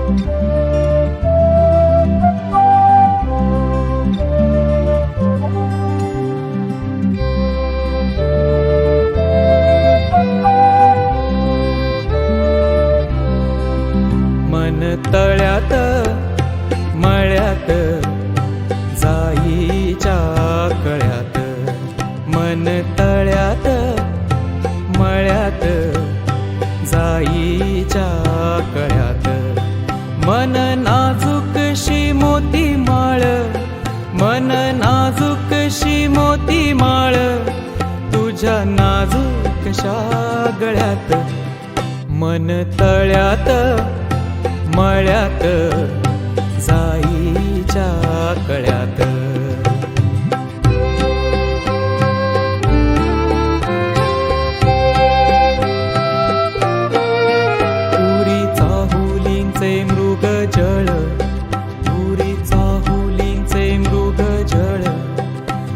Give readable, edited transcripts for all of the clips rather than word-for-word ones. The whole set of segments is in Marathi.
मन तळ्यात मळ्यात जाईच्या कळ्यात, मन तळ्यात मळ्यात जाईच्या कळ्यात, मन नाजूकशी मोती माळ, मन नाजूकशी मोती माळ, तुझ्या नाजूकशा गळ्यात, मन तळ्यात मळ्यात जाईच्या कळ्यात. पुरी चाहुलींचे मृग जळ, पुरी चाहुलींचे मृग जळ,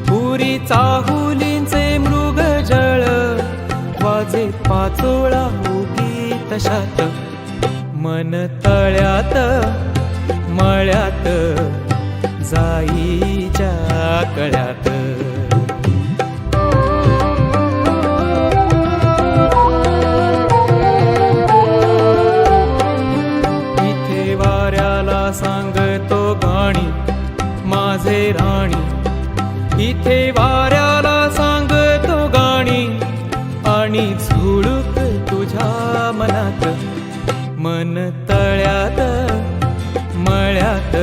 पुरी चाहुलींचे मृग जळ, वाजे पाचोळा उगी तशात, मन तळ्यात मळ्यात जाईच्या कळ्यात. इथे वाऱ्याला सांगतो गाणी माझे राणी, इथे वाऱ्याला सांगतो गाणी, आणि झुळूक तुझ्या मनात, मन तळ्यात मळ्यात